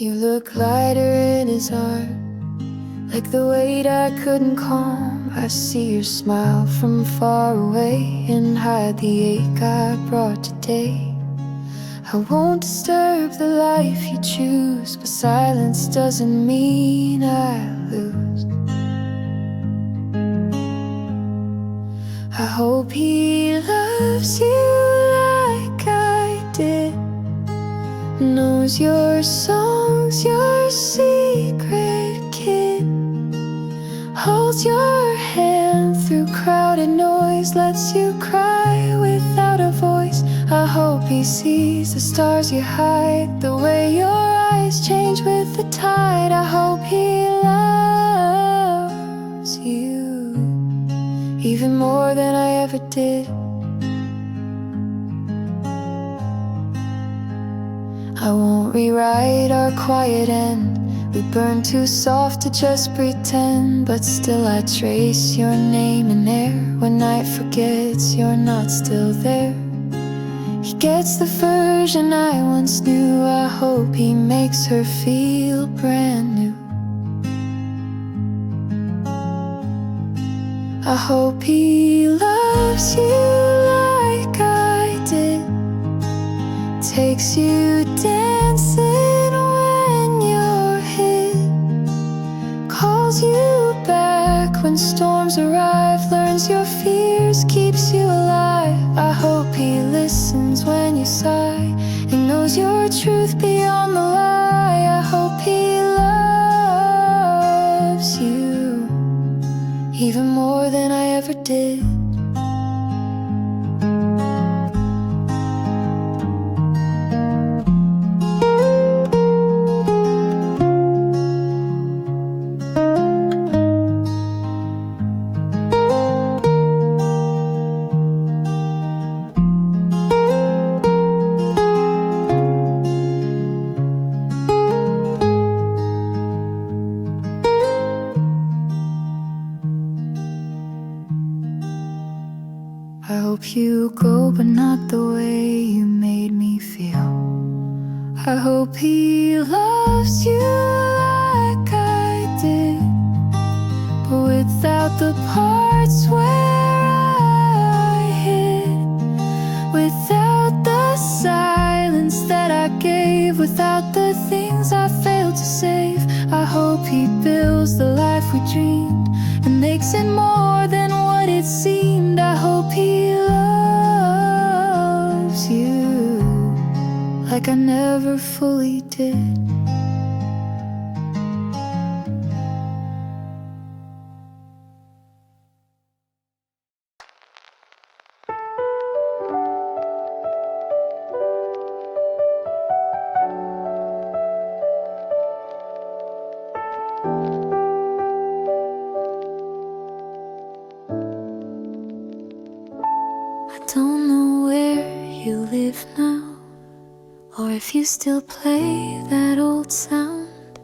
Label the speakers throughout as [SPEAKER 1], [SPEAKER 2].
[SPEAKER 1] You look lighter in his arm, like the weight I couldn't calm. I see your smile from far away and hide the ache I brought today. I won't disturb the life you choose, but silence doesn't mean I lose. I hope he loves you like I did, knows your songs, your secret kid, holds your hand through crowded noise, lets you cry without a voice. I hope he sees the stars you hide, the way your eyes change with the tide. I hope he loves you even more than I ever did. I won't rewrite our quiet end. We burn too soft to just pretend, but still I trace your name in air. When night forgets you're not still there. He gets the version I once knew. I hope he makes her feel brand new. I hope he loves you like I did, takes you dancing when you're hit, calls you back when storms arrive, learns your fears, keeps you alive. I hope he listens when you sigh and knows your truth beyond the lie. I hope he loves you even more than I ever did. I hope you go, but not the way you made me feel. I hope he loves you like I did, but without the parts where I hid, without the silence that I gave, without the things I failed to save. I hope he builds the life we dreamed and makes it more than what it seemed. I hope he loves you like I never fully did. I don't know where you live now, or if you still play that old sound,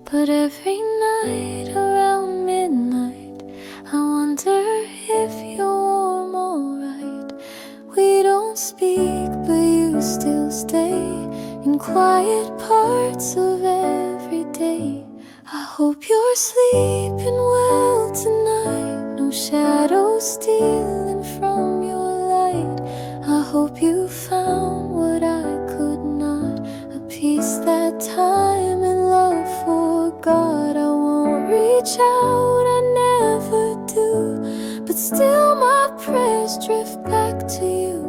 [SPEAKER 1] but every night around midnight I wonder if you're warm alright. We don't speak, but you still stay in quiet parts of every day. I hope you're sleeping well tonight, no shadows stealing from your light. I hope you found what I could not, a peace that time and love forgot. I won't reach out, I never do, but still my prayers drift back to you.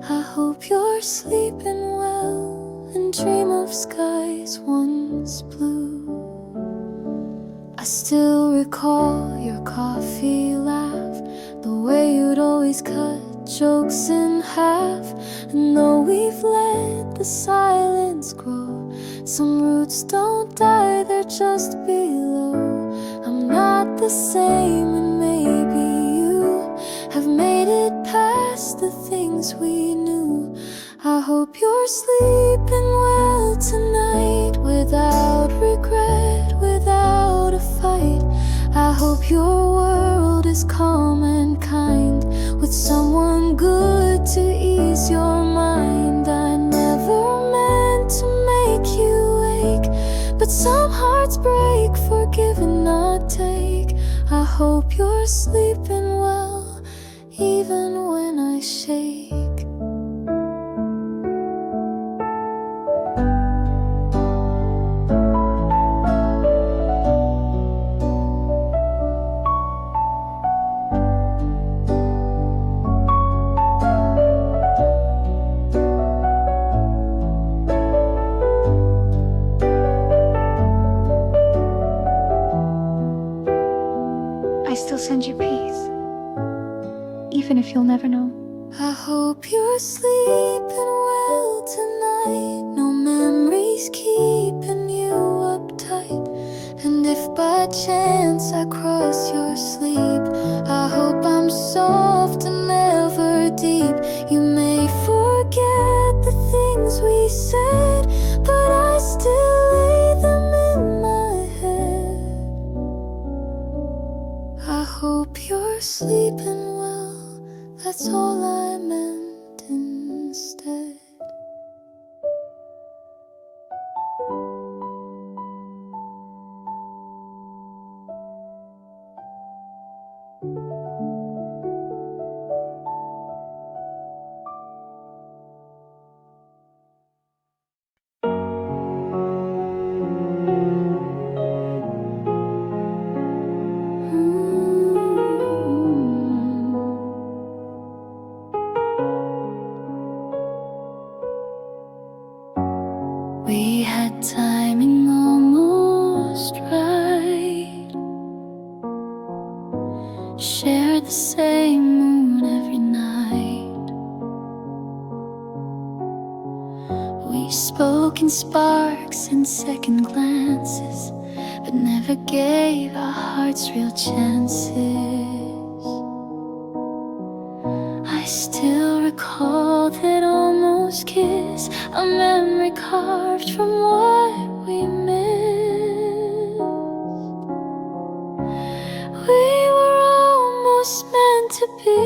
[SPEAKER 1] I hope you're sleeping well and dream of skies once blue. I still recall your coffee laugh, the way you'd always cut jokes in half. And though we've let the silence grow, some roots don't die, they're just below. I'm not the same, and maybe you have made it past the things we knew. I hope you're sleeping well tonight, without regret, without a fight. I hope your world is calm and kind, with someone good to ease your mind. I never meant to make you wake, Some hearts break for give and not take. I hope you're sleeping well, even when I shake.
[SPEAKER 2] I still send you peace, even if you'll never know.
[SPEAKER 1] I hope you're sleeping well tonight. No memories keeping you uptight. And if by chance I cross your sleep, I hope I'm soft and never deep. You may forget the things we said, but I still lay them in my head. I hope you're sleeping well, that's all I meant instead. We had timing almost right. Shared the same moon every night. We spoke in sparks and second glances, but never gave our hearts real chances. I still recall that almost kiss, a memory carved from what we missed. We were almost meant to be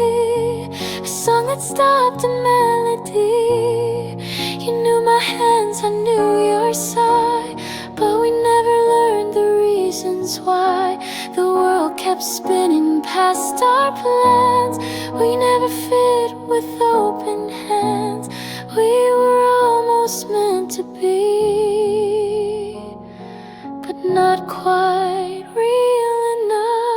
[SPEAKER 1] a song that stopped a melody. You knew my hands, I knew your sigh, but we never learned the reasons why. The world kept spinning past our plans. We never fit with open hands. We were almost meant to be, but not quite real enough.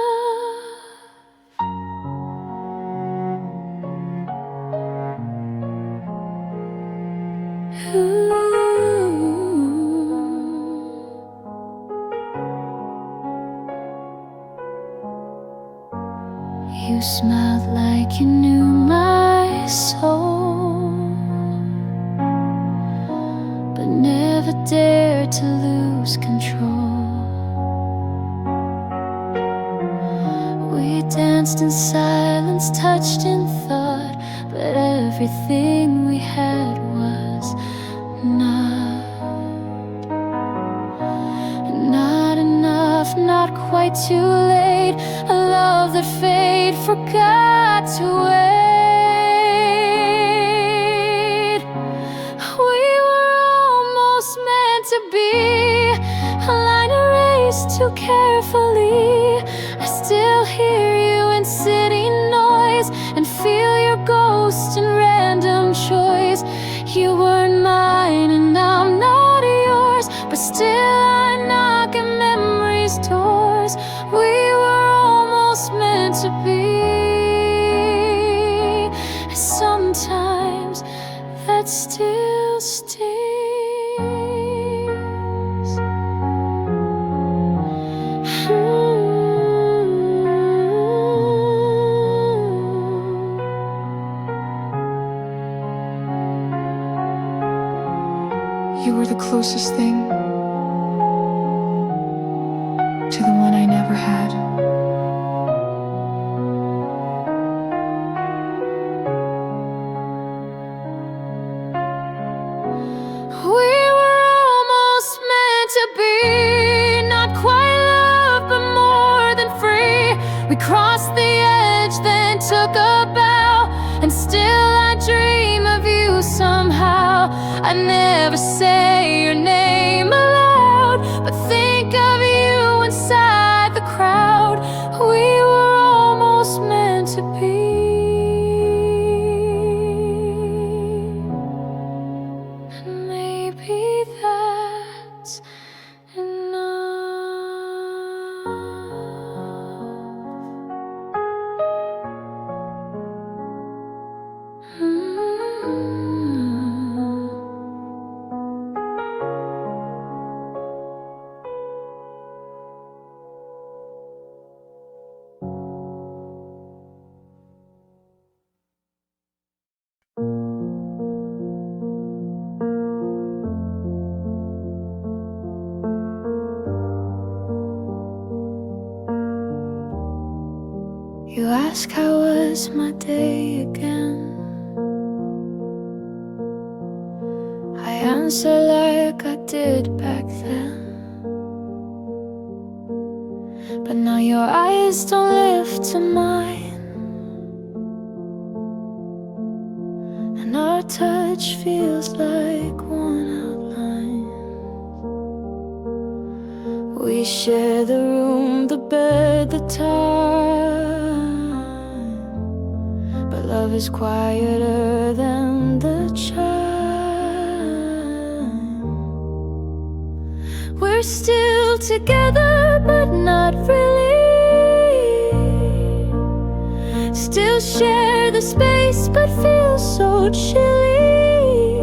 [SPEAKER 1] You smiled like you knew my soul, but never dared to lose control. We danced in silence, touched in thought, but everything we had was not enough, not quite too late. A love that fate forgot to wait. We were almost meant to be a line erased too carefully. I still hear you in city noise and feel your ghost in random choice. You weren't mine and I'm not yours, but still I knock at memory's doors. We were almost meant to be. Sometimes that still stings.
[SPEAKER 2] You were the closest thing to the one I never had.
[SPEAKER 1] We were almost meant to be, not quite love, but more than free. We crossed the edge, then took a bow, and still I dream of you somehow. I never say your name aloud, but ask how was my day again, I answer like I did back then. But now your eyes don't lift to mine, and our touch feels like one outline. We share the room, the bed, the time, but love is quieter than the chime. We're still together, but not really. Still share the space, but feel so chilly.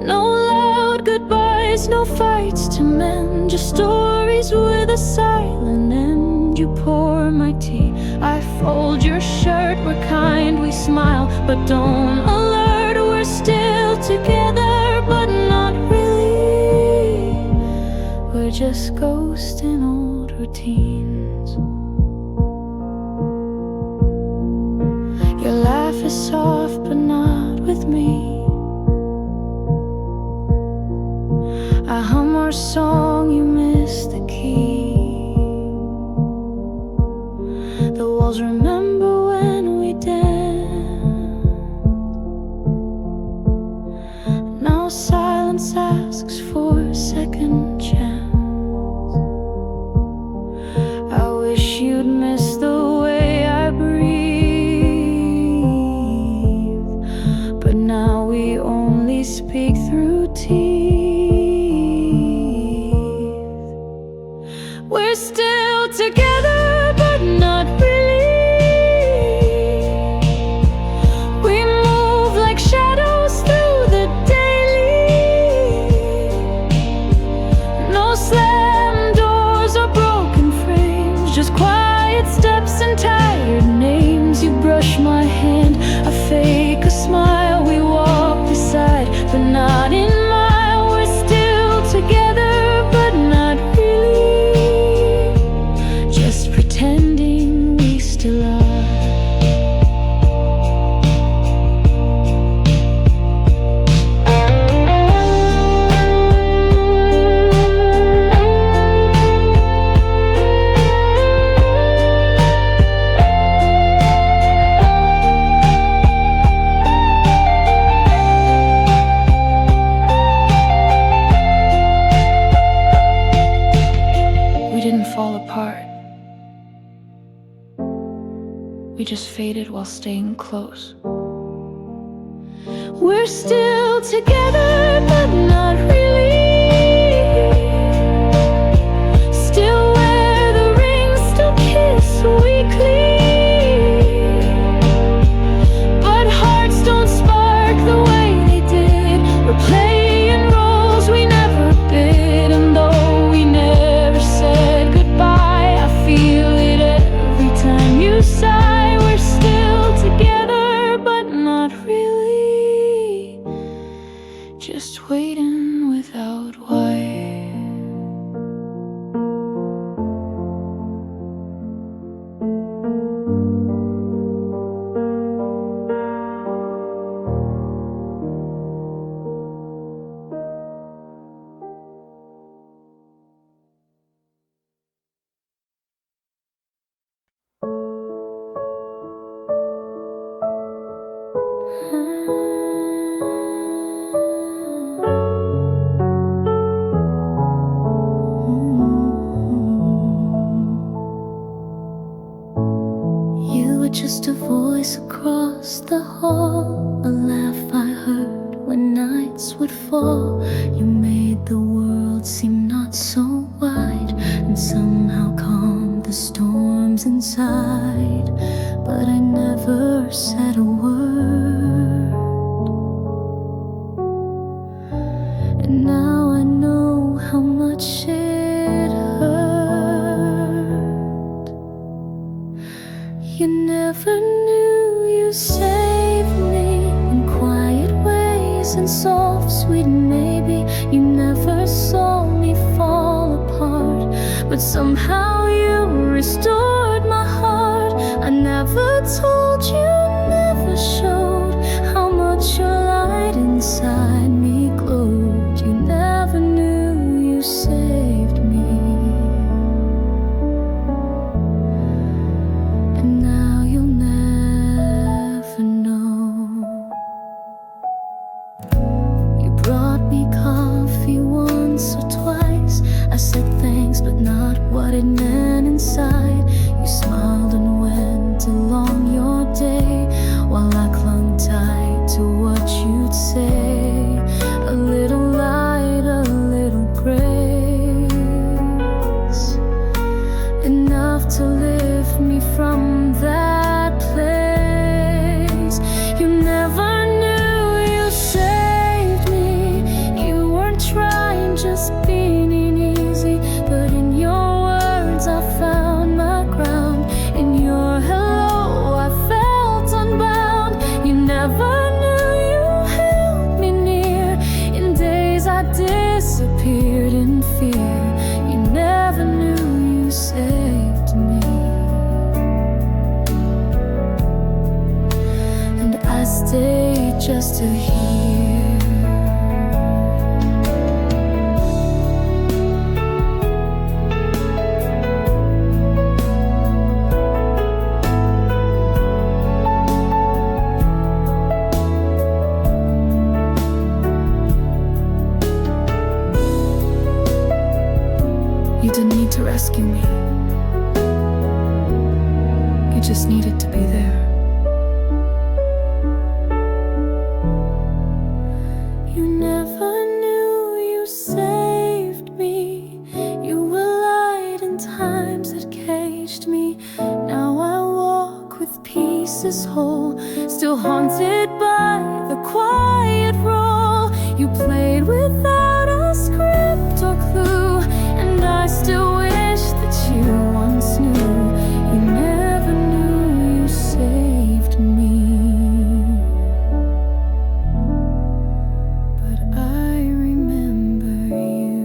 [SPEAKER 1] No loud goodbyes, no fights to mend, just stories with a silent end. You pour my tea, I fold your shirt. We're kind, we smile, but don't alert. We're still together, but not really. We're just ghosts in old routines. Your laugh is soft, but not with me. I hum our song, you miss the key. The walls remember when we danced. Now silence asks for a second chance. I wish you'd miss the way I breathe, but now we only speak through teeth. We're still together, but not really. We move like shadows through the daily. No slam doors or broken frames, just quiet steps and tired names. You brush my hand, I fake a smile. We walk beside, but not in mile. We're still together, but not really. Just pretending we still are. We didn't fall apart. We just faded while staying close. We're still together, but not really. Still wear the rings, still kiss weekly. But hearts don't spark the way they did. We're playing roles we never bid, and though we never said goodbye, I feel it every time you sigh. We're still together, but not really. Just waiting without why. You were just a voice across the hall, a laugh I heard when nights would fall. You made the world seem not so wide, and somehow calmed the storms inside. But I never said a word, and now I know how much it hurt. You never knew you saved me in quiet ways and soft, sweet maybe. You never saw me fall apart, but somehow you restored my heart. I never told you, never showed how much your light inside me glowed. You never knew you saved me, and now you'll never know. You brought me coffee once or twice. I said thanks, but not what it meant inside. You smiled and went along your day, while I clung tight to what you'd say. A little light, a little grace, enough to lift me from that place. You never knew you saved me. You weren't trying, just being easy. But in your words I found my ground. In your hello I felt unbound. You never knew you held me near. In days I disappeared in fear. You never knew you saved me, and I stayed just to hear. You didn't need to rescue me. You just needed to be there. You never knew you saved me. You were light in times that caged me. Now I walk with pieces whole, still haunted by the quiet role you played without a script or clue. And I still wish that you once knew. You never knew you saved me, but I remember you.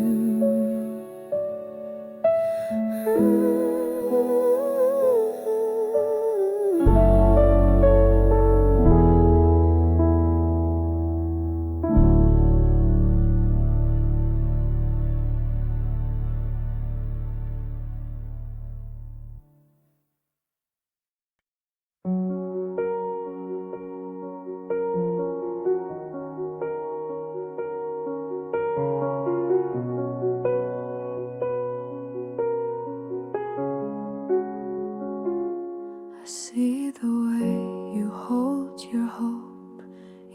[SPEAKER 1] I see the way you hold your hope,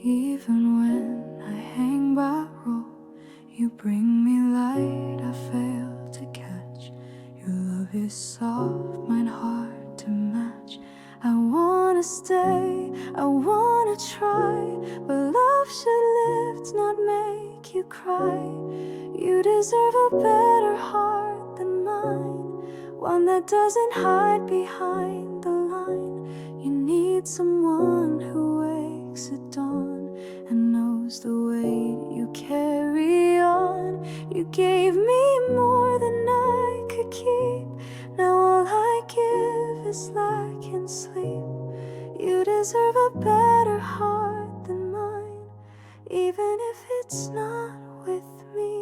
[SPEAKER 1] even when I hang by rope. You bring me light I fail to catch. Your love is soft, mine hard to match. I wanna stay, I wanna try, but love should lift, not make you cry. You deserve a better heart than mine, one that doesn't hide behind the line. You need someone who wakes at dawn and knows the weight you carry on. You gave me more than I could keep. Now all I give is lack and sleep. You deserve a better heart than mine, even if it's not with me.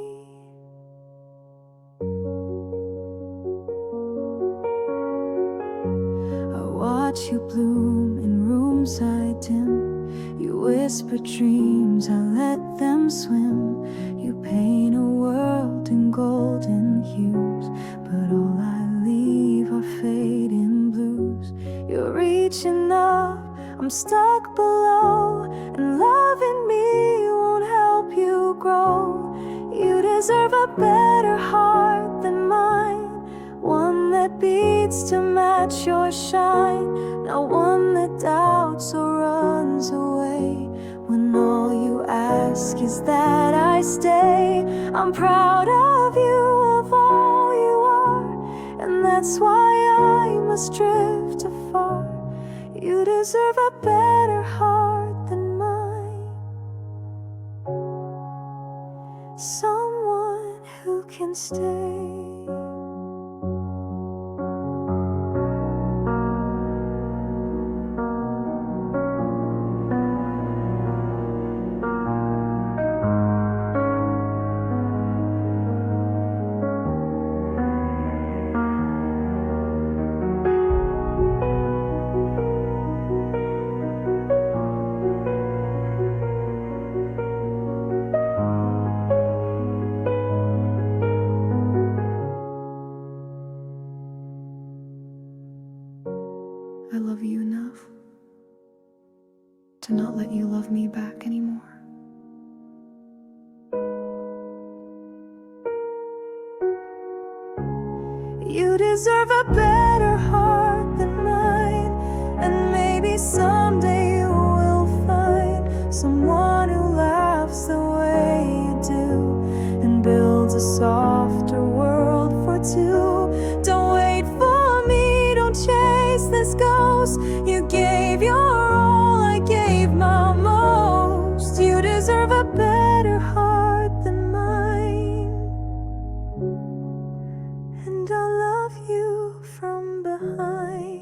[SPEAKER 1] Watch you bloom in rooms I dim. You whisper dreams, I let them swim. You paint a world in golden hues, but all I leave are fading blues. You're reaching up, I'm stuck below, and loving me won't help you grow. You deserve a better heart than mine, one that beats to match your shine, not one that doubts or runs away when all you ask is that I stay. I'm proud of you, of all you are, and that's why I must drift afar. You deserve a better heart than mine, someone who can stay.
[SPEAKER 2] that you love me back anymore. You deserve a better heart than mine, and maybe someday you will find someone who laughs the way you do and builds a softer world for two. Don't wait for me, don't chase this ghost. You gave your all, I gave my most. You deserve a better heart than mine, and I'll love you from behind.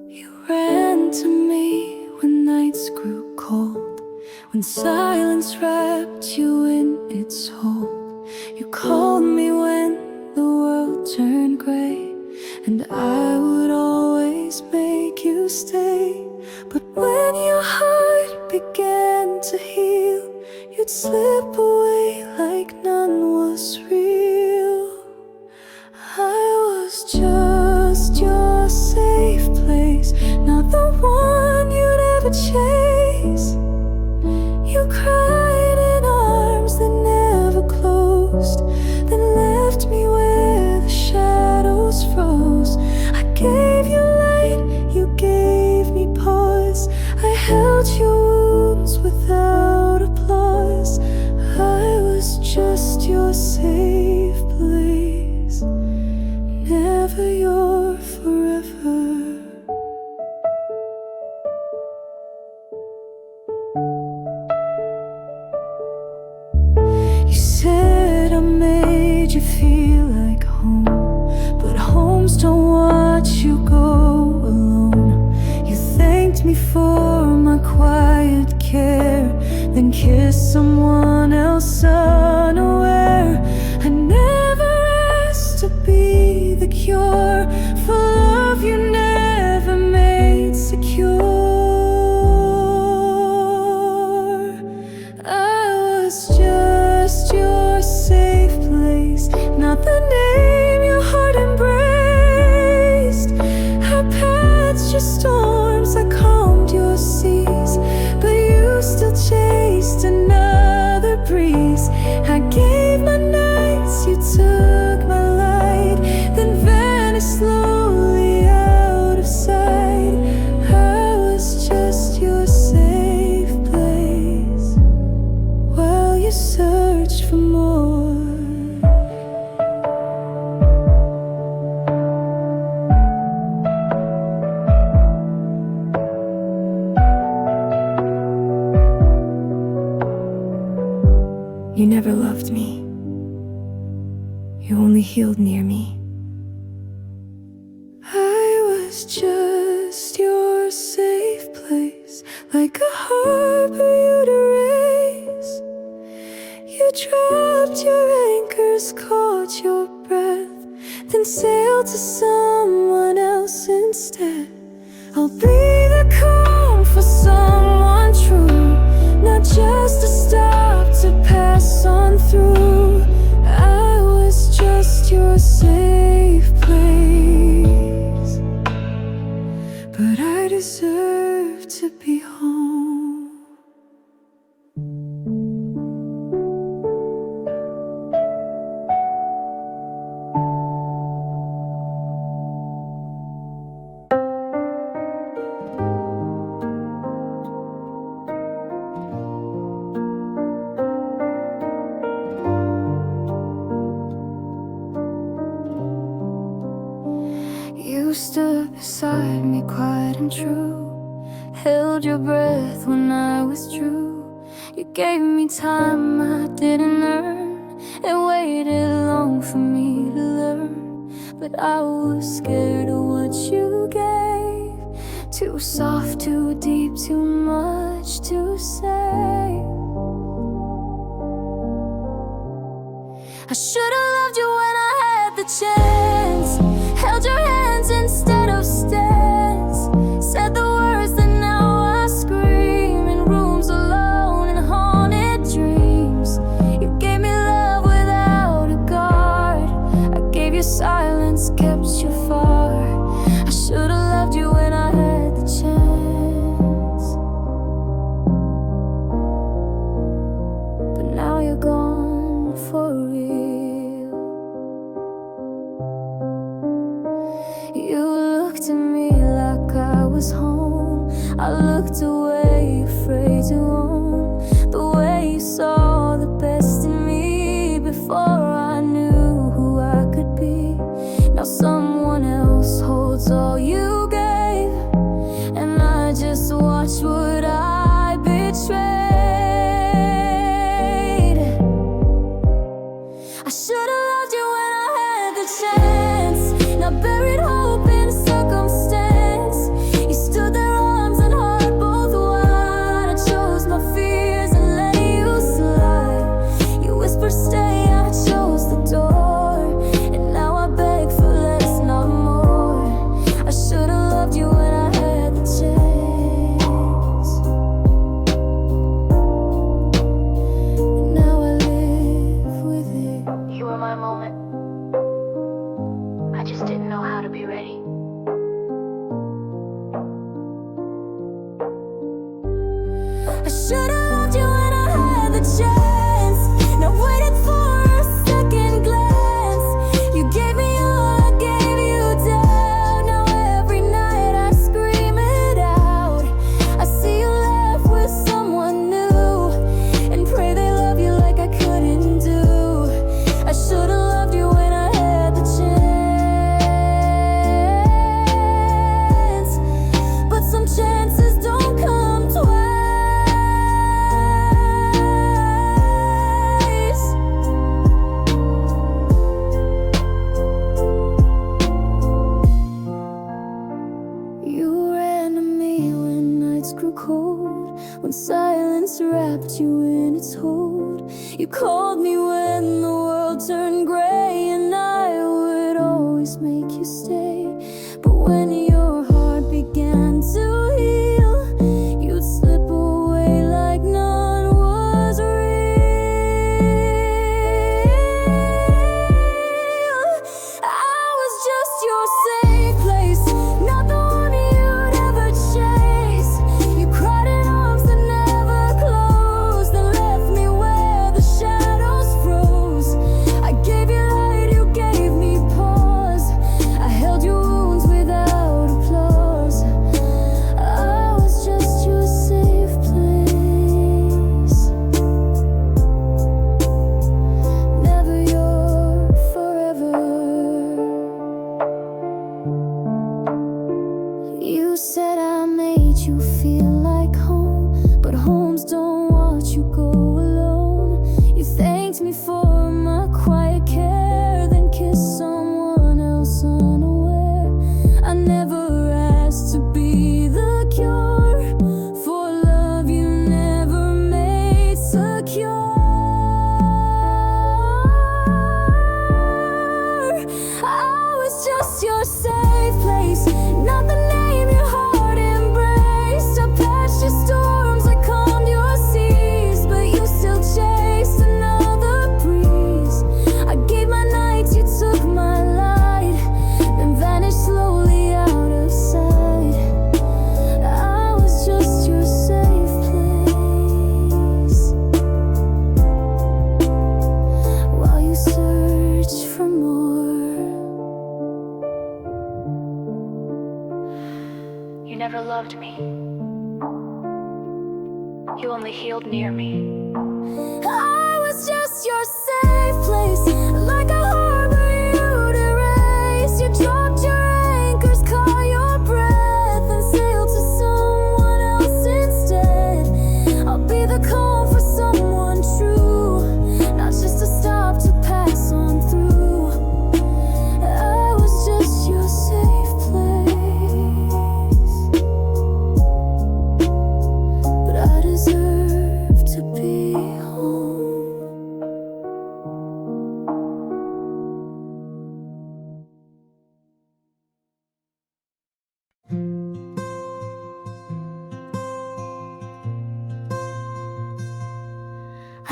[SPEAKER 2] You ran to me when nights grew cold, when silence wrapped you in its hold. You called me when the world turned gray, and I would always make you stay. But when your heart began to heal, you'd slip away like none was real. I was just your safe place, not the one you'd ever chase. You cried in arms that never closed, then left me where the shadows froze. I gave you light, you gave me pause. I held your wounds without applause. I was just your safe place, never your forever. You said I made you feel like home, but homes don't watch you go alone. You thanked me for my quiet care, then kissed someone else unaware. I never asked to be the cure for love you never made secure. I was just your safe place, not the name your heart embraced. I patched your storms, I calmed your seas, but you still chased another breeze. I gave my nights, you took my light, then vanished slowly out of sight. I was just your safe place while you searched for more. You never loved me, you only healed near me. I was just your safe place, like a harbor you'd erase. You dropped your anchors, caught your breath, then sailed to someone else instead. I'll be the calm for someone true, not just a stop to pass on through. I was just your safe place, but I deserve to be home. You stood beside me quiet and true, held your breath when I withdrew. You gave me time I didn't earn, and waited long for me to learn. but I was scared of what you gave. Too soft, too deep, too much to say. I should've loved you when I had the chance, held your hands instead of stands, said the words that now I scream in rooms alone and haunted dreams. You gave me love without a guard, I gave you silence, kept you far. I should've loved you when I had the chance, but now you're gone for real. You looked at me like I was home, I looked away, afraid to own the way you saw the best in me before I knew who I could be. Now someone else holds all you gave, and I just watch what I betrayed. I should've loved you when I had the chance, now buried hope in circumstance. You stood there, arms and heart both wide. I chose my fears and let you slide. You whispered stay, I chose the door, and now I beg for less, not more. I should've loved you when I had the chance, and now I live with it.
[SPEAKER 1] You were my moment. I just didn't know how to be ready.
[SPEAKER 2] I should've loved you when I had the chance, now waited for a second glance. You gave me all, I gave you down. Now every night I scream it out. I see you laugh with someone new, and pray they love you like I couldn't do. I should've loved you when I had the chance, but some chances don't come twice. You ran to me when nights grew cold, when silence wrapped you in its hold. You called me when the world turned gray, and I would always make you stay. But when your heart began to heal, you'd slip away like none was real. I was just your safe place, not the one you'd ever chase. You cried in arms that never closed, and left me where the shadows froze. I gave you light, you gave me pause. I held your wounds without applause. I was just your safe place, never your forever. You said I made you feel like home, but homes don't watch you go alone. You thanked me for my quiet care, then kissed someone else unaware. I never asked to be the cure for love you never made secure. I was just your safe place, not the name your heart embraced. I patched your storms, I calmed your seas, but you still chased another breeze. I gave my nights, you took my light, then vanished slowly out of sight. I was just your safe place, while you search for more.
[SPEAKER 1] You never loved me. You only healed near me.
[SPEAKER 2] I was just your safe place, like a harbor you'd erase. You dropped your anchors, caught your breath, and sailed to someone else instead. I'll be the calm for someone true, not just a stop to pass on through. I was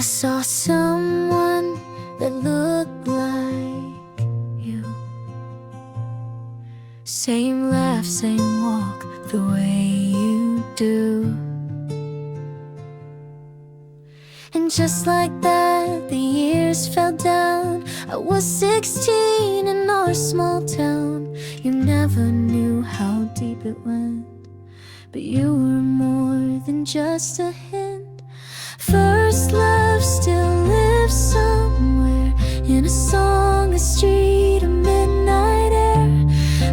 [SPEAKER 1] saw someone that looked like you. Same laugh, same walk, the way you do. And just like that, the years fell down. I was 16 in our small town. You never knew how deep it went, but you were more than just a hint. First love still lives somewhere, in a song, a street, a midnight air.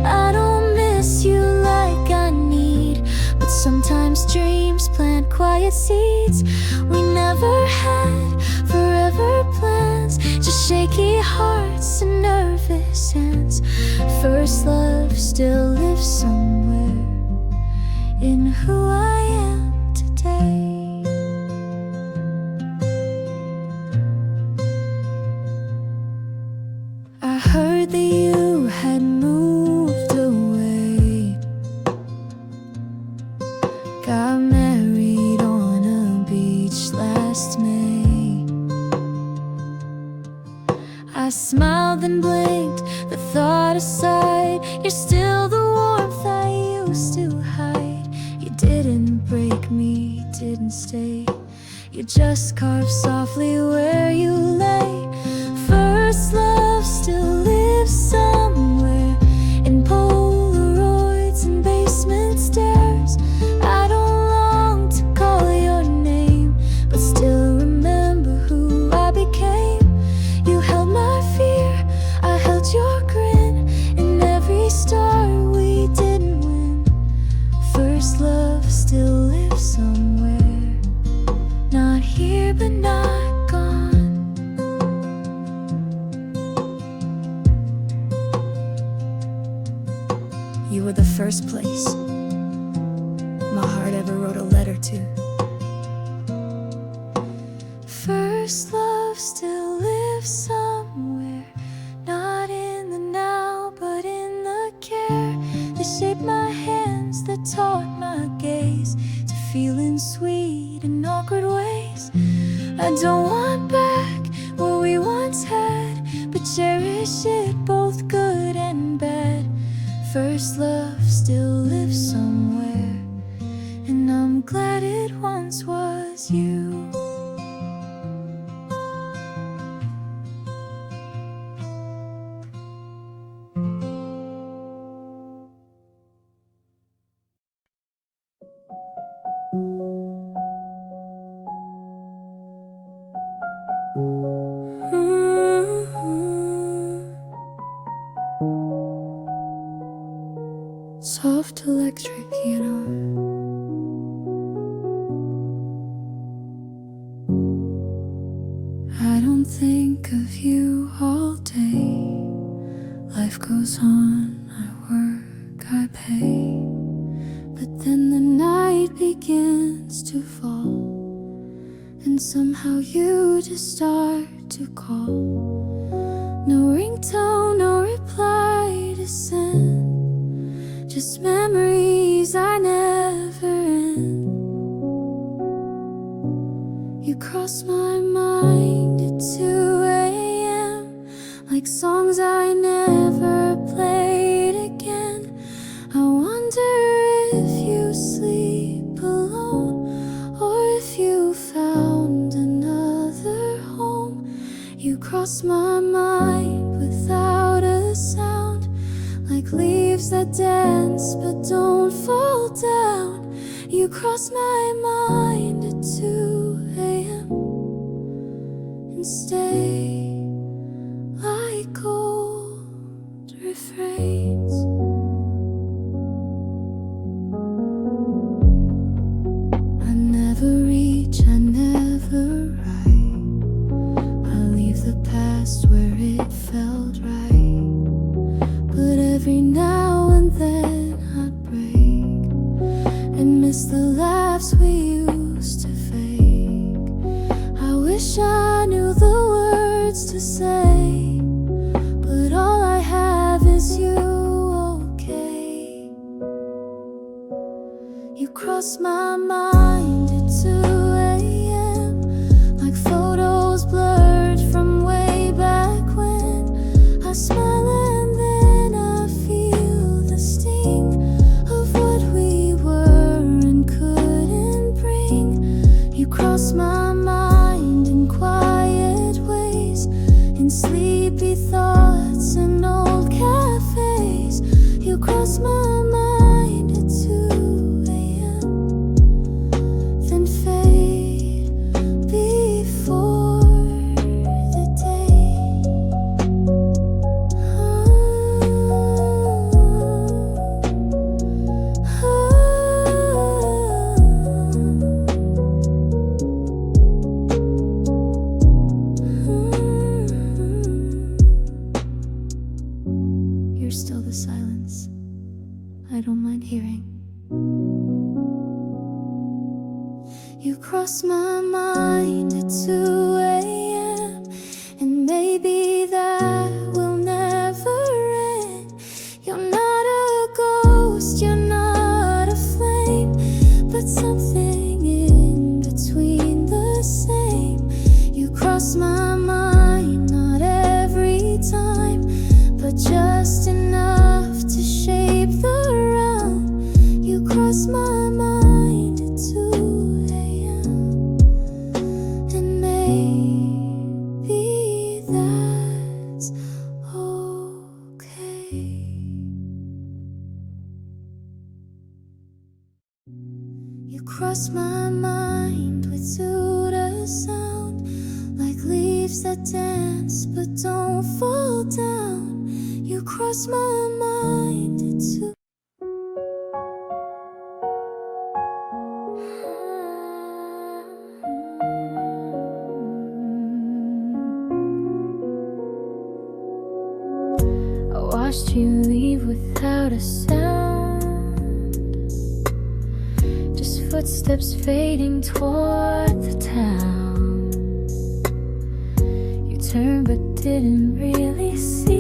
[SPEAKER 1] I don't miss you like I need, but sometimes dreams plant quiet seeds. We never had forever plans, just shaky hearts and nervous hands. First love still lives somewhere in who I am today. I heard that you had moved away, got married on a beach last May. I smiled and blinked, the thought aside. You're still the warmth I used to hide. You didn't break me, didn't stay. You just carved softly where you lay. First love still lives somewhere, in Polaroids and basement stairs. I don't long to call your name, but still remember who I became. You held my fear, I held your grin, and every star we didn't win. First love still lives somewhere, not here but not gone. You were the first place my heart ever wrote a letter to. First love still lives somewhere, not in the now, but in the care that shaped my hands, that taught my gaze to feeling sweet in awkward ways. I don't want back what we once had, but cherish it, both good and bad. First love still lives somewhere, and I'm glad it once was you. Soft electric piano, I don't think of you all day. Life goes on, I work, I pay. But then the night begins to fall, and somehow you just start to call. No ringtone, no reply to send, just memories I never end. You cross my mind at 2 a.m. like songs I never played again. I wonder if you sleep alone, or if you found another home. You cross my mind without a sound, like leaves that dance but don't fall down. You cross my mind at 2 a.m. and stay like old refrains. I never reach, I never write. I leave the past where it felt right, but every now and then I'd break and miss the laughs we used to fake. I wish I knew the words to say, but all I have is you, okay? You cross my mind at 2 a.m. like photos
[SPEAKER 2] cross my mind at 2 a.m., then fade before the day. You're still the silence I don't mind hearing. You cross my mind at 2 a.m., and maybe that will never end. You're not a ghost, you're not a flame, but something in between the same. You cross my mind, not every time, but just enough to shape the realm. You cross my mind at 2 a.m., and maybe that's okay. You cross my mind with Suda sound, like leaves that dance but don't fall down. You cross my mind at 2. I watched you leave without a sound, just footsteps fading toward the town. You turned but didn't really see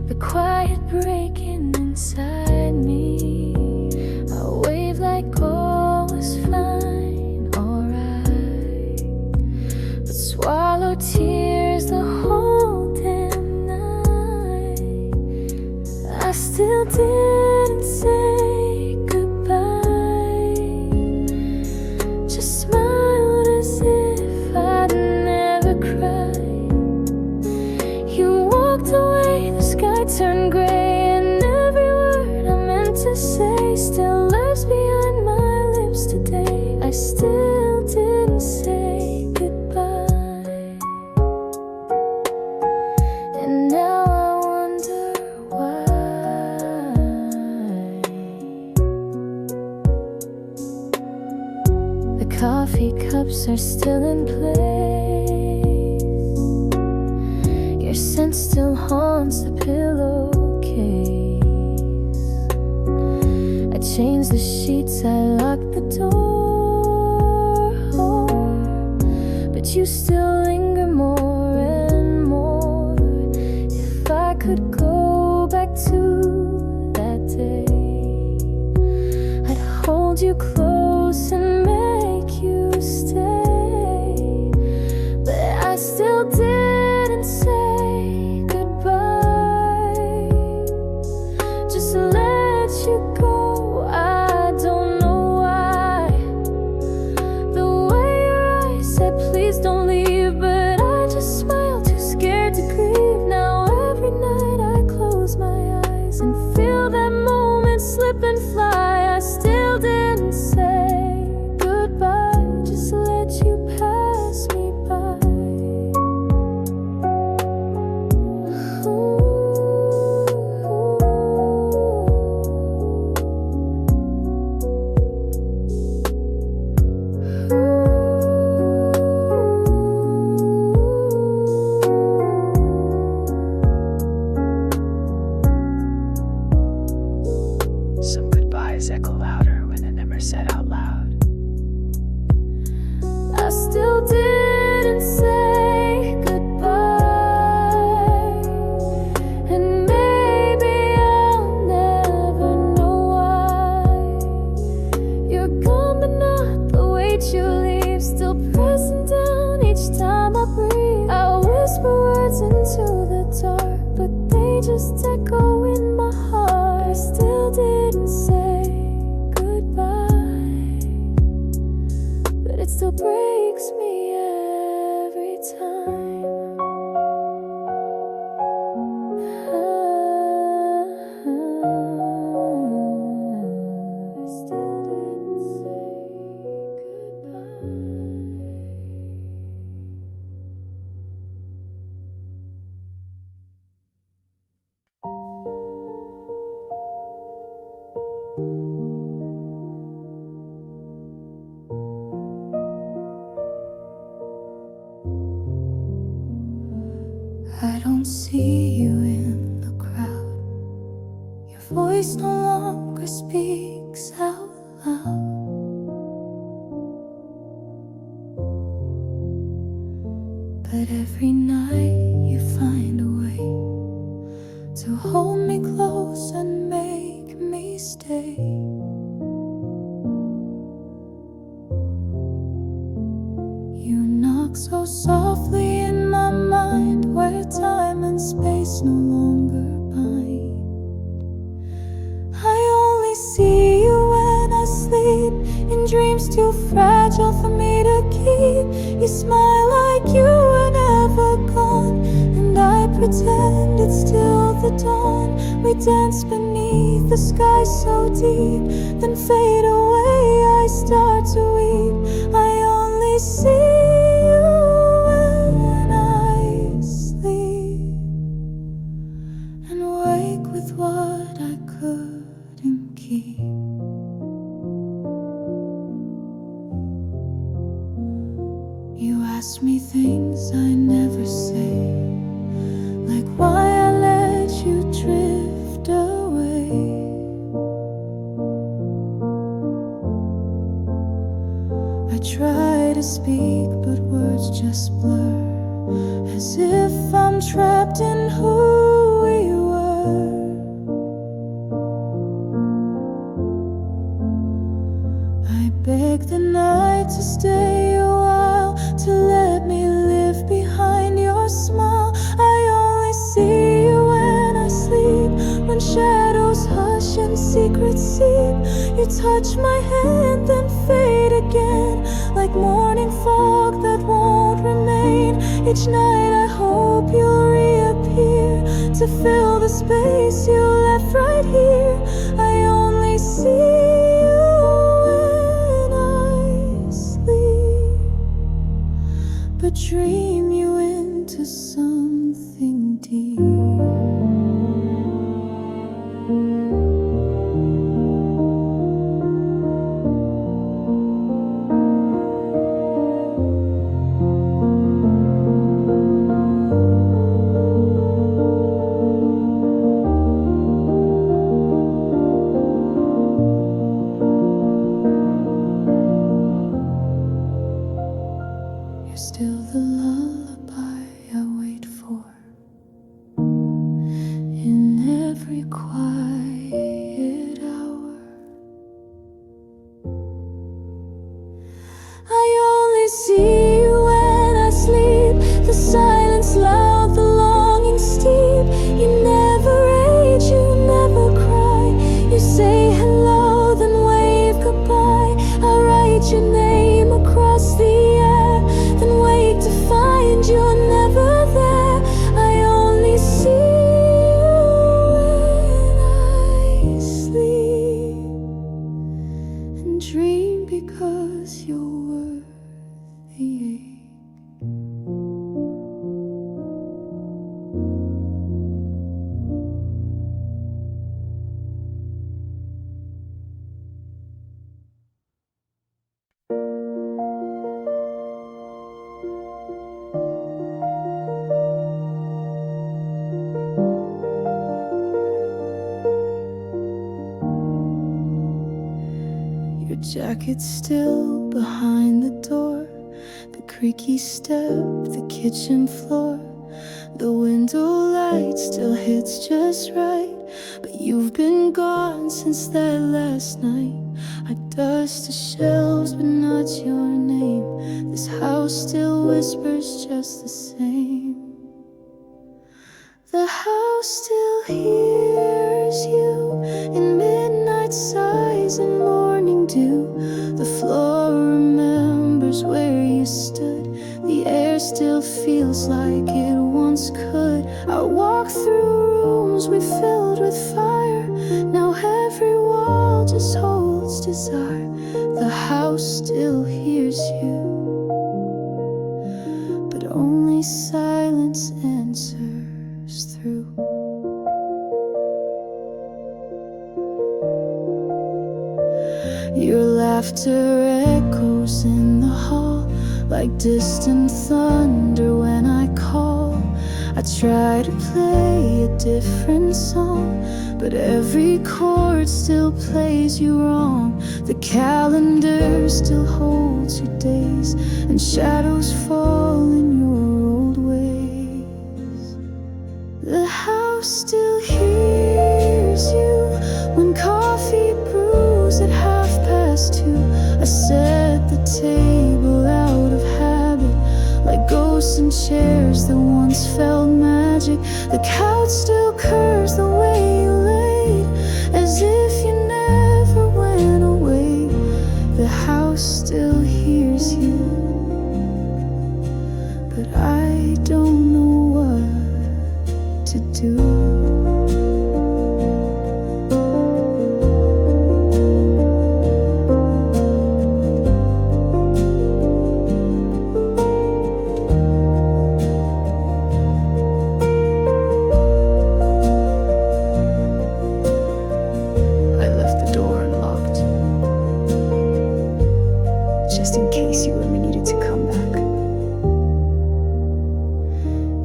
[SPEAKER 2] the quiet breaking inside me. I waved like all was fine, alright, but swallowed tears the whole damn night. I still didn't say goodbye, just smiled as if I'd never cried. You walked away, the sky turned gray, and every word I meant to say still lives behind my lips today. I still didn't say goodbye, and now I wonder why. The coffee cups are still in place, your scent still haunts the pillowcase. I changed the sheets, I locked the door, but you still linger more and more. If I could go back to that day, I'd hold you close and make you stay, but I still didn't say goodbye, just let you go. I don't know why. The way your eyes said please don't leave, but I just smiled, too scared to grieve. Now every night I close my eyes and feel that moment slip and fly. I still didn't say goodbye, just let you pass me by.
[SPEAKER 3] Some goodbyes echo louder when they're never said out loud.
[SPEAKER 2] I still didn't say goodbye, and maybe I'll never know why. You're gone but not the weight you leave, still pressing down each time I breathe. I whisper words into the dark, but they just echo in my heart. I still didn't say goodbye. see you in the crowd. Your voice no longer speaks out loud. But every night you find a way to hold me close and make me stay. You knock so softly in my mind, where time and space no longer bind. I only see you when I sleep, in dreams too fragile for me to keep. You smile like you were never gone, and I pretend it's still the dawn. We dance beneath the sky so deep, then fade away, I start to weep. I only see you when I sleep, and wake with what I couldn't keep. You ask me things I never say, like why I let you drift away. I try to speak, but words just blur, as if I'm trapped in who we were. I beg the night to stay a while, to let me live behind your smile. I only see you when I sleep, when shadows hush and secrets seep. You touch my hand, then fade again, like morning fog that won't remain. Each night I hope you'll reappear, to fill the space you left right here. I only see you when I sleep, but dream you into something deep. You're still the lullaby I wait for, in every quiet hour. I only see you when I sleep, the silence loud, the longing steep. You never age, you never cry. You say hello, then wave goodbye. I write your name across the air, then wake to find you're never there. I only see you when I sleep, and dream because you're worth the ache. Your jacket's still behind the door, the creaky step, the kitchen floor. The window light still hits just right, but you've been gone since that last night. I dust the shelves, but not your name. This house still whispers just the same. The house still hears you in midnight sighs and morning dew. The floor remembers where you stood. The air still feels like it once could. I walk through rooms we filled with fire. Now every wall just holds desire. The house still hears you, but only silence answers through. Your laughter echoes in the hall, like distant thunder when I call. I try to play a different song, but every chord still plays you wrong. The calendar still holds your days, and shadows fall in your old ways. The house still hears you when coffee brews at 2:30. I set the table out of habit, like ghosts in chairs that once felt magic. The couch still curves the way you laid, as if you never went away. The house still hears you, but I don't know what to do. Just in case you ever needed to come back.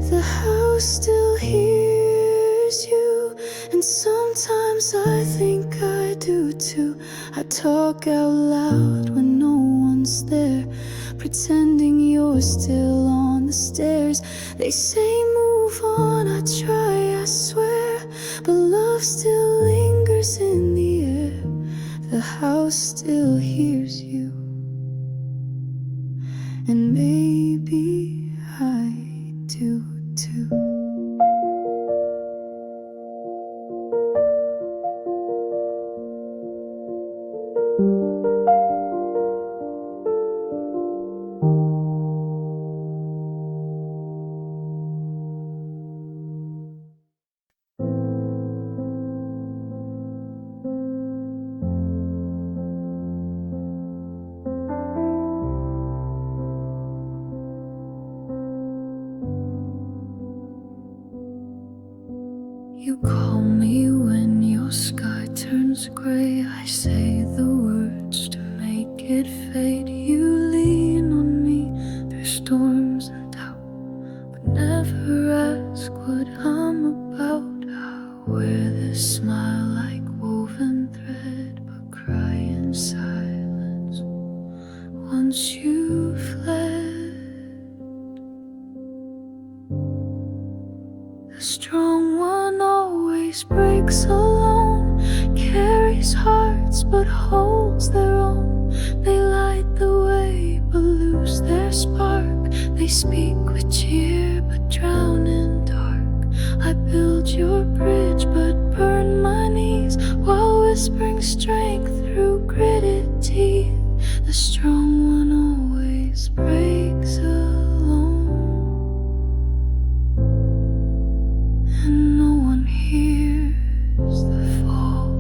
[SPEAKER 2] The house still hears you, and sometimes I think I do too. I talk out loud when no one's there, pretending you're still on the stairs. They say move on, I try, I swear, but love still lingers in the air. The house still hears you, and maybe I do too. You call me when your sky turns gray. I say the words to make it fade. You lean on me through storms and doubt, but never ask what I'm about. I wear this smile like woven thread, but cry in silence once you fled. The strong one always breaks alone, carries hearts but holds their own. They light the way but lose their spark. They speak with cheer but drown in dark. I build your bridge but burn my knees, while whispering strength through gritted teeth. The strong one always breaks alone, and no one hears the fall.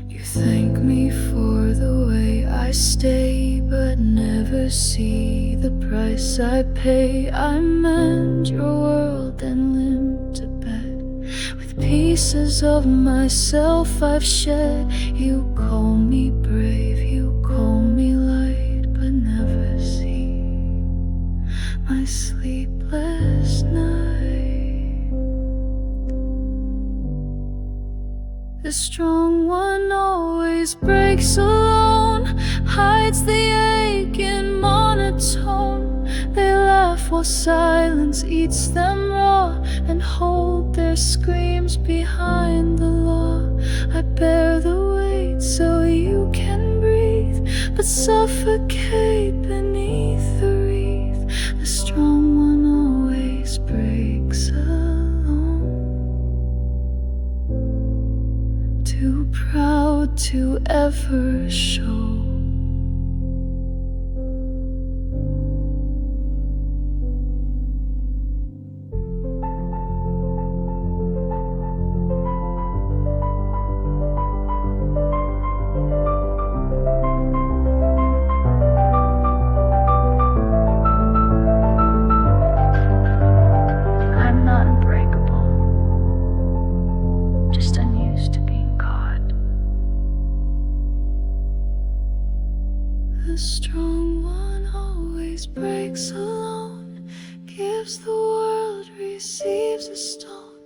[SPEAKER 2] You thank me for the way I stay, but never see the price I pay. I mend your world and limp to bed with pieces of myself I've shed. You call me brave, you call me light, but never see my sleepless night. The strong one always breaks alone, hides the ache in monotone. They laugh while silence eats them raw, and hold their screams behind the law. I bear the weight so you can breathe, but suffocate beneath the wreath. The strong one always breaks alone, too proud to ever show. I'm not unbreakable, just unused to being caught. receives a stone.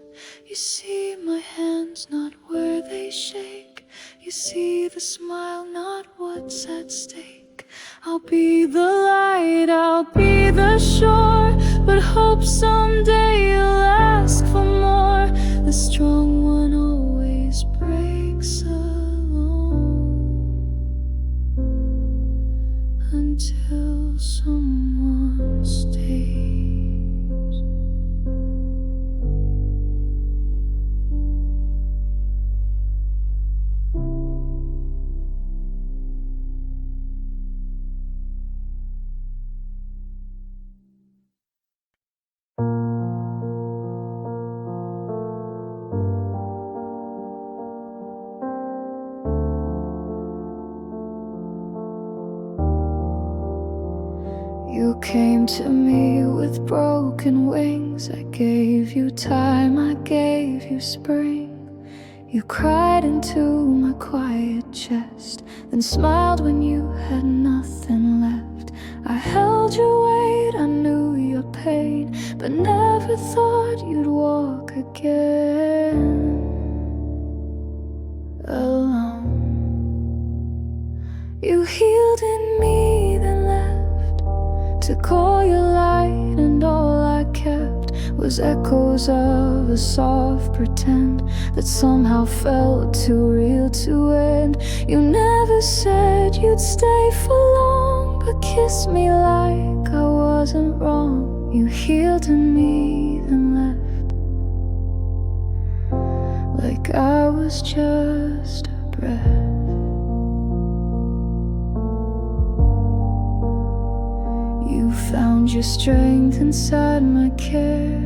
[SPEAKER 2] You see my hands, not where they shake. You see the smile, not what's at stake. I'll be the light, I'll be the shore, but hope someday you'll ask for more. The strong one always breaks alone until someone stays. You came to me with broken wings. I gave you time, I gave you spring. You cried into my quiet chest, then smiled when you had nothing left. I held your weight, I knew your pain, but never thought you'd walk again alone. You healed in me, then left to call your light, and all I kept was echoes of a soft pretend that somehow felt too real to end. You never said you'd stay for long, but kissed me like I wasn't wrong. You healed in me, then left like I was just a breath. You found your strength inside my care,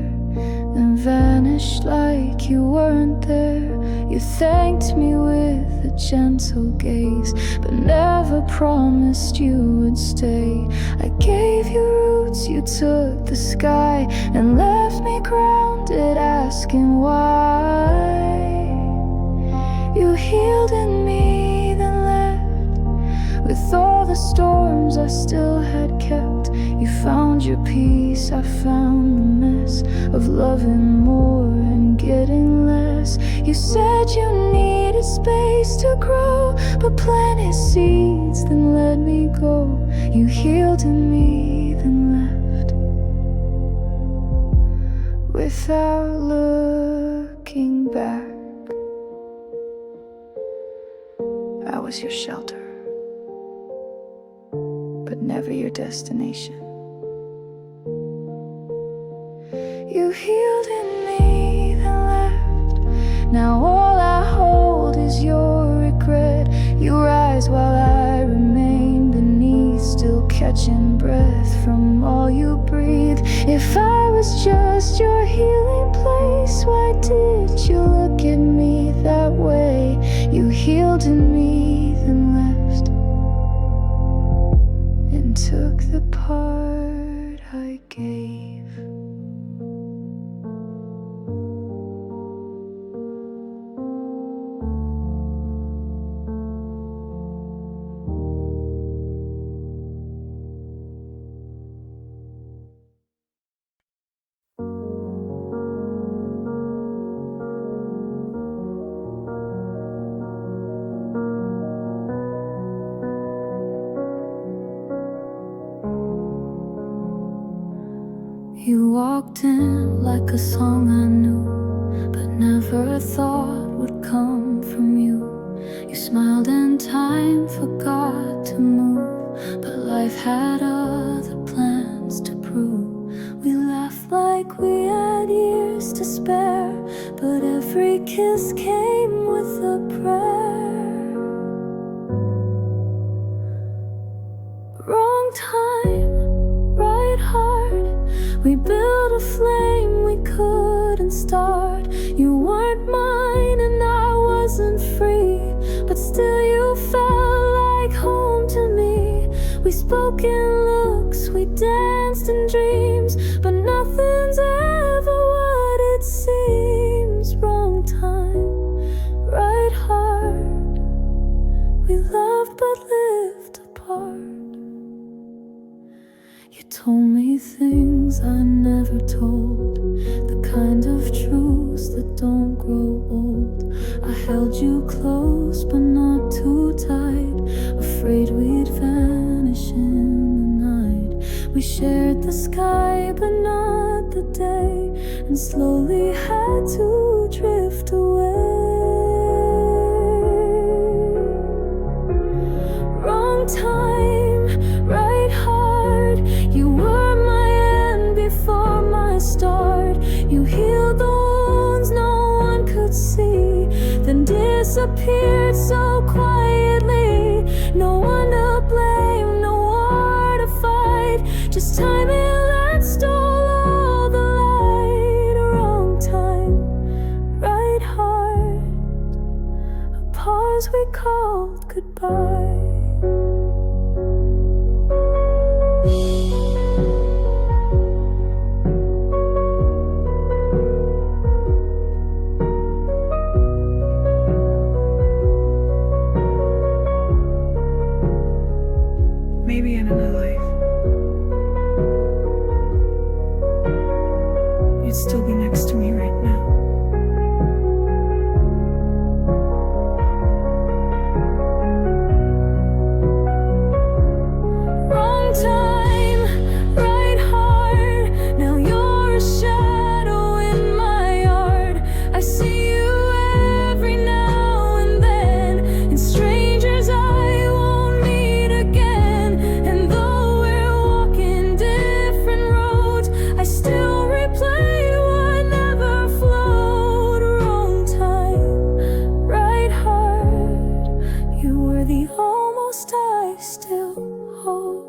[SPEAKER 2] then vanished like you weren't there. You thanked me with a gentle gaze, but never promised you would stay. I gave you roots, you took the sky, and left me grounded, asking why. You healed in me, then left with all the storms I still had kept. You found your peace, I found the mess of loving more and getting less. You said you needed space to grow, but planted seeds, then let me go. You healed in me, then left without looking back. I was your shelter, but never your destination. You healed in me, then left. Now all I hold is your regret. You rise while I remain beneath, still catching breath from all you breathe. If I was just your healing place, why did you look at me that way? You healed in me, then left, and took the part I gave. You walked in like a song I knew, but never thought would come from you. You smiled and time forgot to move, but life had other plans to prove. We laughed like we had years to spare, but every kiss came with a prayer. Wrong time, right heart. We built a flame we couldn't start. You weren't mine and I wasn't free, but still you felt like home to me. We spoke in looks, we danced in dreams, but nothing's ever what it seems. Wrong time, right heart. We loved but lived apart. You told me things I never told, the kind of truths that don't grow old. I held you close but not too tight, afraid we'd vanish in the night. We shared the sky but not the day, and slowly had to drift away. Wrong time, right heart. You were my end before my start. You healed the wounds no one could see, then disappeared so quietly. No one to blame, no war to fight, just timing that stole all the light. Wrong time, right heart. A pause we called goodbye.
[SPEAKER 3] Maybe in another life, you'd still be next to me right now.
[SPEAKER 2] Wrong time, right heart. Now you're a shadow in my yard. I see you every now and then, in strangers I won't meet again. And though we're walking different roads, I still replay what never flowed. Wrong time, right heart. You were the almost I still hold.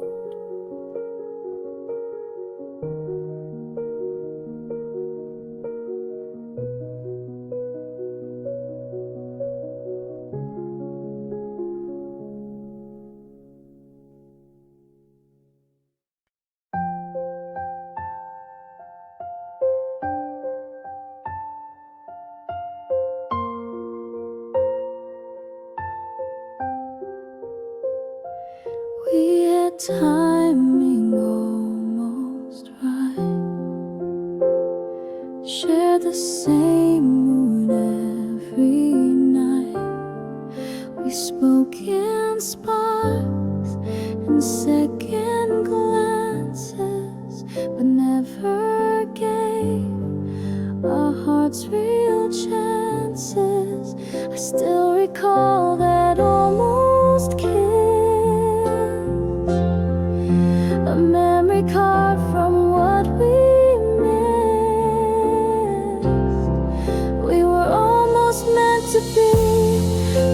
[SPEAKER 2] We had timing almost right, shared the same mood every night. We spoke in sparks and second glances, but never gave our hearts real chances. I still recall that almost kiss, a memory carved from what we missed. We were almost meant to be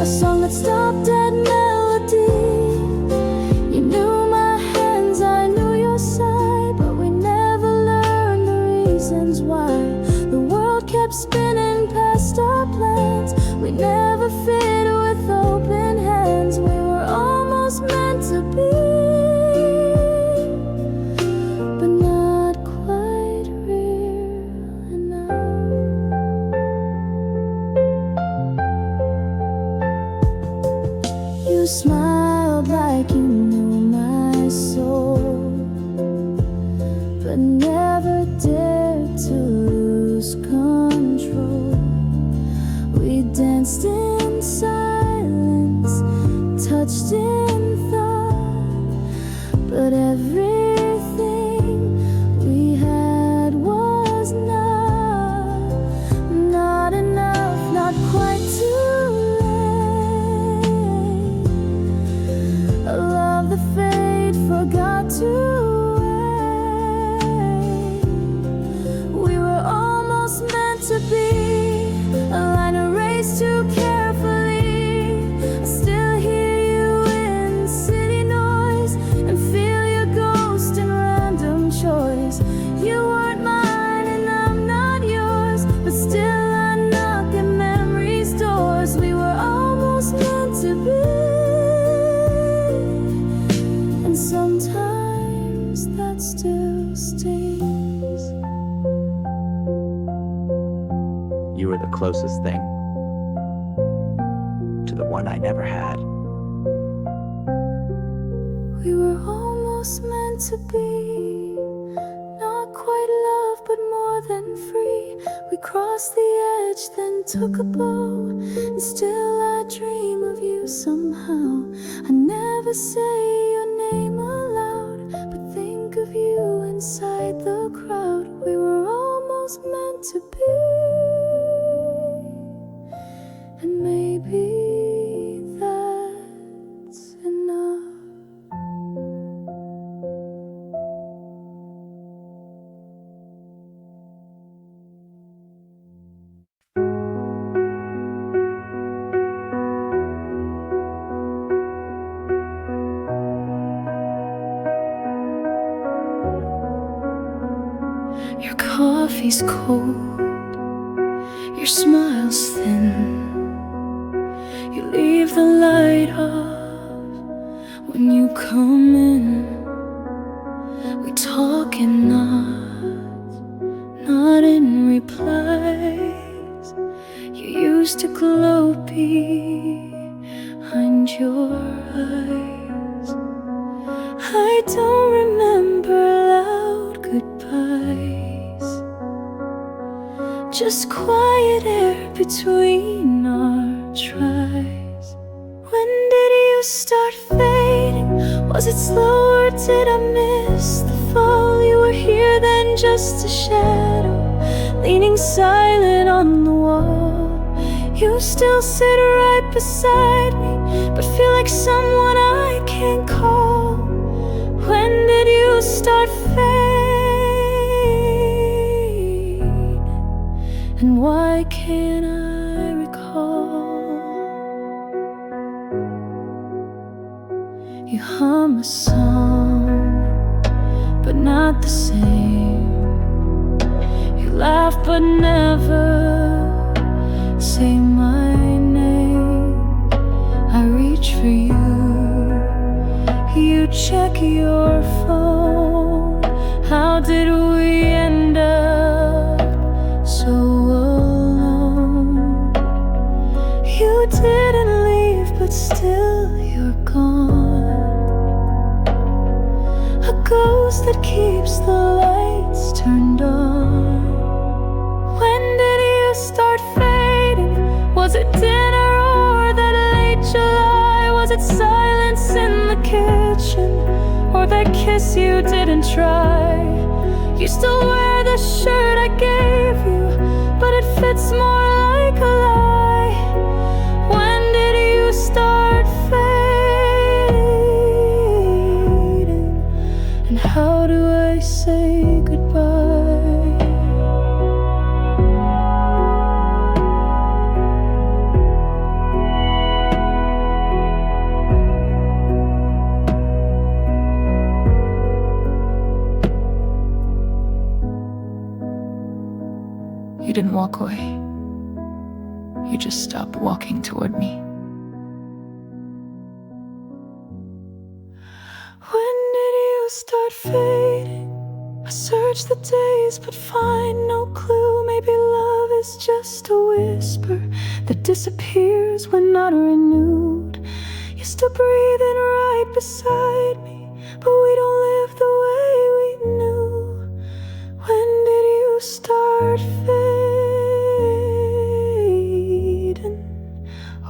[SPEAKER 2] a song that stopped at melody. You knew my hands, I knew your side, but we never learned the reasons why. The world kept spinning past our plans. We never fit with open hands. We were almost meant to be, but not quite real enough. You smiled like you knew my soul, but never dared to lose control. We danced in silence, touched in thought, but everything we had was not enough, not quite too late. A love the fate forgot to wait. We were almost meant to be a line erased too carefully. I still hear you in city noise and feel your ghost in random choice. You weren't mine and I'm not yours, but still I knock at memory's doors. We were almost meant to be, and sometimes that still stings.
[SPEAKER 3] You were the closest thing to the one I never had.
[SPEAKER 2] We were almost meant to be, not quite love, but more than free. We crossed the edge, then took a bow, and still I dream of you somehow. I never say your name aloud, but think of you inside the crowd. We were almost meant to be, and maybe that's enough. Your coffee's cold, your smile's thin. You leave the light off when you come in. We talk in nods, not in replies. You used to glow behind your eyes. I don't remember loud goodbyes, just quiet air between our tries. When did you start fading? Was it slow or did I miss the fall? You were here then, just a shadow, leaning silent on the wall. You still sit right beside me, but feel like someone I can't call. When did you start fading? And why can't I recall? You hum a song, but not the same. You laugh but never say my name. I reach for you, you check your phone. How did we end up so alone? You didn't leave, but still you're gone. A ghost that keeps the lights turned on. When did you start fading? Was it dinner or that late July? Was it silence in the kitchen, or that kiss you didn't try? You still wear the shirt I gave you, but it fits more like a lie. When did you start fading? And how do I say goodbye? You didn't walk away. You just stopped walking toward me. When did you start fading? I search the days but find no clue. Maybe love is just a whisper that disappears when not renewed. You're still breathing right beside me, but we don't live the way we knew. When did you start fading?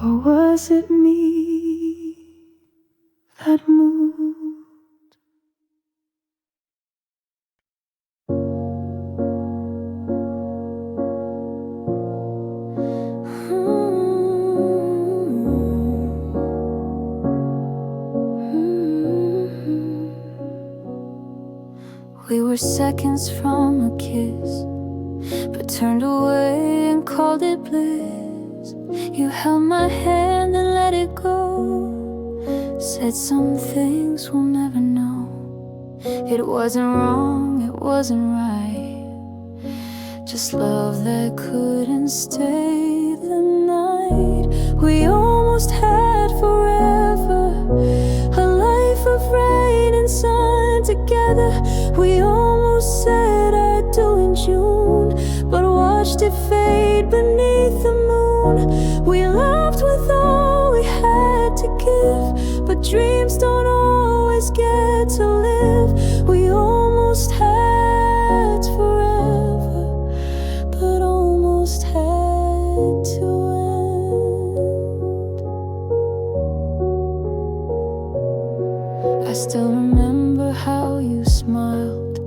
[SPEAKER 2] Or was it me that moved? We were seconds from a kiss, but turned away and called it bliss. You held my hand and let it go, said some things we'll never know. It wasn't wrong, it wasn't right, just love that couldn't stay the night. We almost had forever, a life of rain and sun together. We almost said I do in June, but watched it fade beneath the moon. We loved with all we had to give, but dreams don't always get to live. We almost had forever, but almost almost had to end. I still remember how you smiled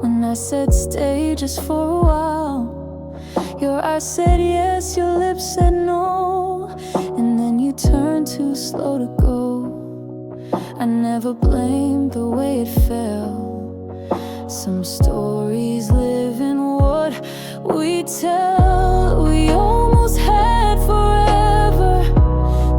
[SPEAKER 2] when I said stay just for a while. Your eyes said yes, your lips said no, and then you turned too slow to go. I never blamed the way it felt. Some stories live in what we tell. We almost had forever,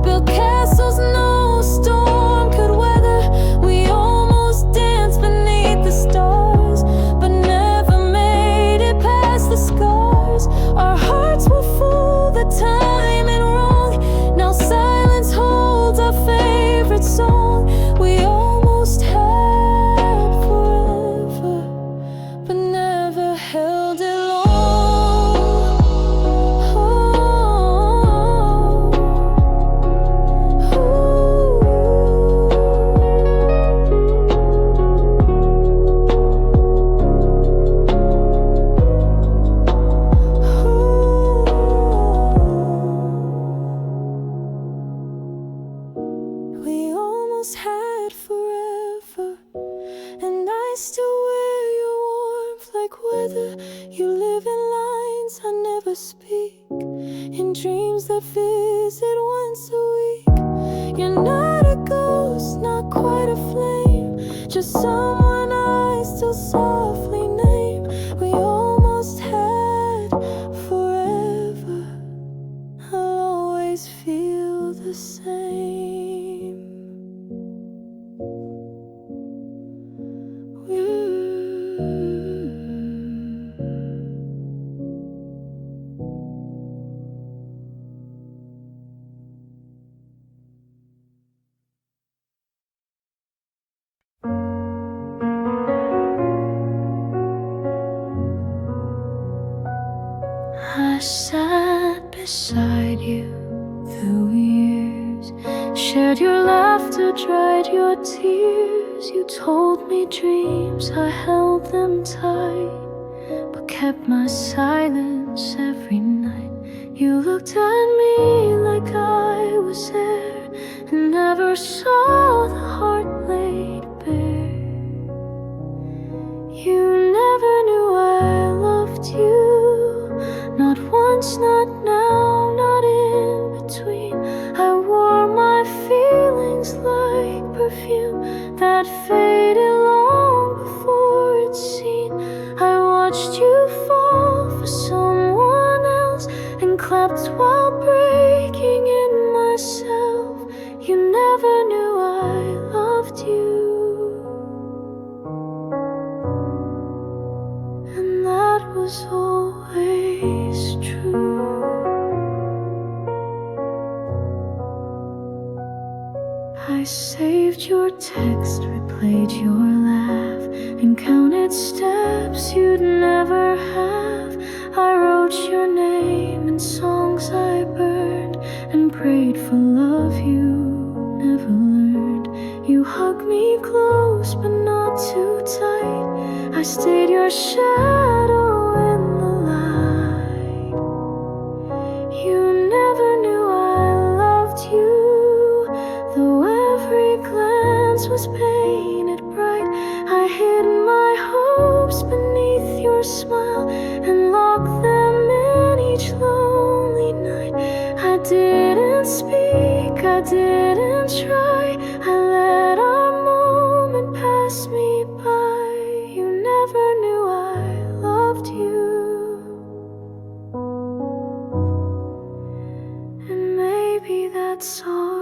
[SPEAKER 2] built castles no storm could weather. We almost danced beneath the stars, but never made it past the scars. Our hearts were full, the timing wrong. Now silence holds our favorite song. We almost had forever, but never held it long. We almost had forever, and I still wear your warmth like weather. You live in lines I never speak, in dreams that visit once a week. You're not a ghost, not quite a flame, just someone I still softly name. We almost had forever, I'll always feel the same.
[SPEAKER 1] I sat beside you through years, shared your laughter, dried your tears. You told me dreams, I held them tight, but kept my silence every night. You looked at me like I was there, and never saw the heart laid bare. You never knew I loved you, not once, not now, not in between. I wore my feelings like perfume that faded long before it's seen. I watched you fall for someone else and clapped while breaking in myself. You never knew I loved you, and that was always true. I saved your text, replayed your laugh, and counted steps you'd never have. I wrote your name in songs I burned, and prayed for love you never learned. You hugged me close but not too tight. I stayed your shadow in the light. You never knew I loved you, though every glance was painted bright. I hid my hopes beneath your smile and locked them in each lonely night. I didn't speak, I didn't try. I let our moment pass me by. You never knew I loved you, and maybe that's alright.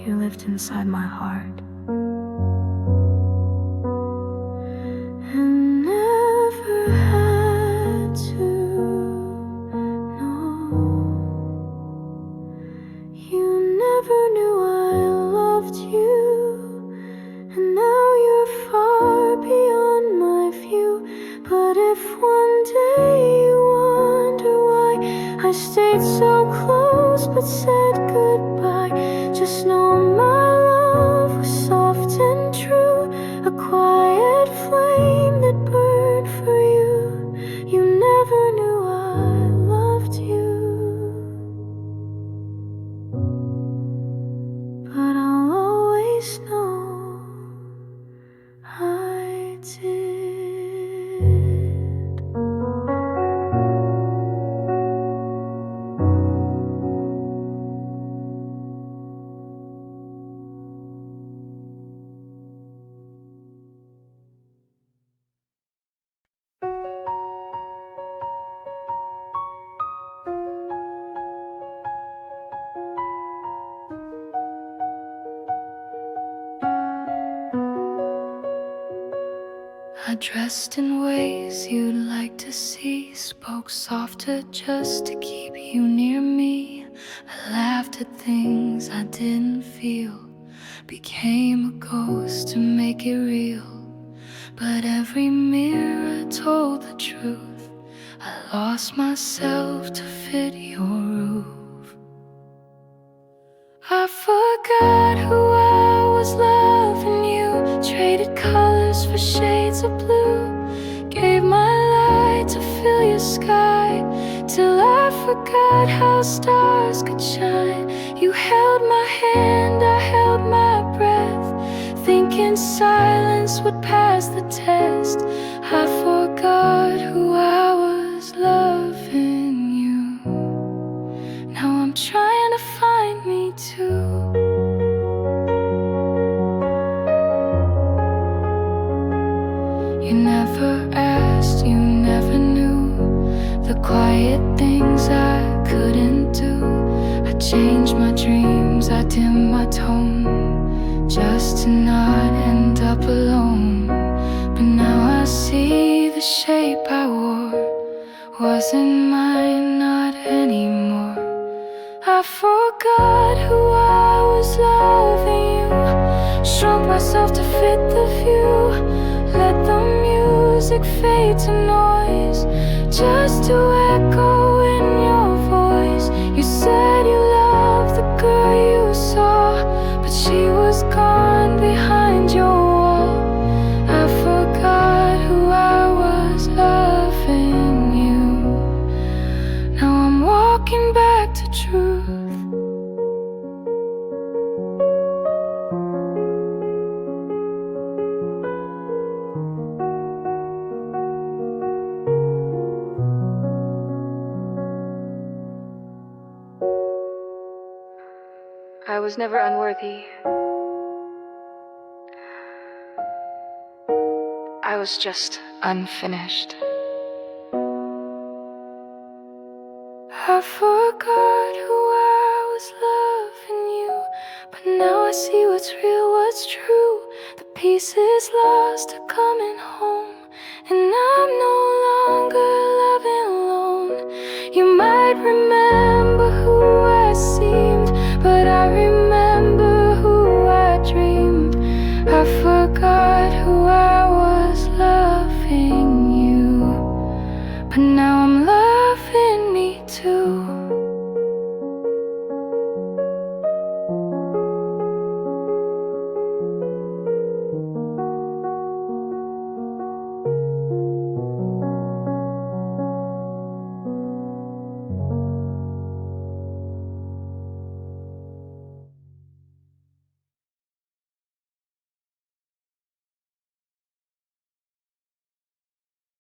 [SPEAKER 1] You lived inside my heart and never had to know. You never knew I loved you, and now you're far beyond my view. But if one day you said goodbye. Just know my love was soft and true, a quiet flame that burned for you. You never knew I loved you, but I'll always know I did. I dressed in ways you'd like to see, spoke softer just to keep you near me. I laughed at things I didn't feel, became a ghost to make it real. But every mirror told the truth. I lost myself to fit your roof. I forgot who I was loving you, traded colors for shades of blue, gave my light to fill your sky, till I forgot how stars could shine. You held my hand, I held my breath, thinking silence would pass the test. I forgot who I was loving you. Now I'm trying to find me too. You never asked, you never knew the quiet things I couldn't do. I changed my dreams, I dimmed my tone, just to not end up alone. But now I see the shape I wore wasn't mine, not anymore. I forgot who I was loving you, shrunk myself to fit the view, let the music fade to noise, just to echo in your voice. You said you loved the girl you saw, but she was gone behind your wall. I forgot who I was loving you. Now I'm walking back to truth. I was never unworthy. I was just unfinished. I forgot who I was loving you, but now I see what's real, what's true. The pieces lost are coming home, and I'm no longer loving alone. You might remember who I seemed, but I remember who I dreamed. I forgot who I was loving you, but now I'm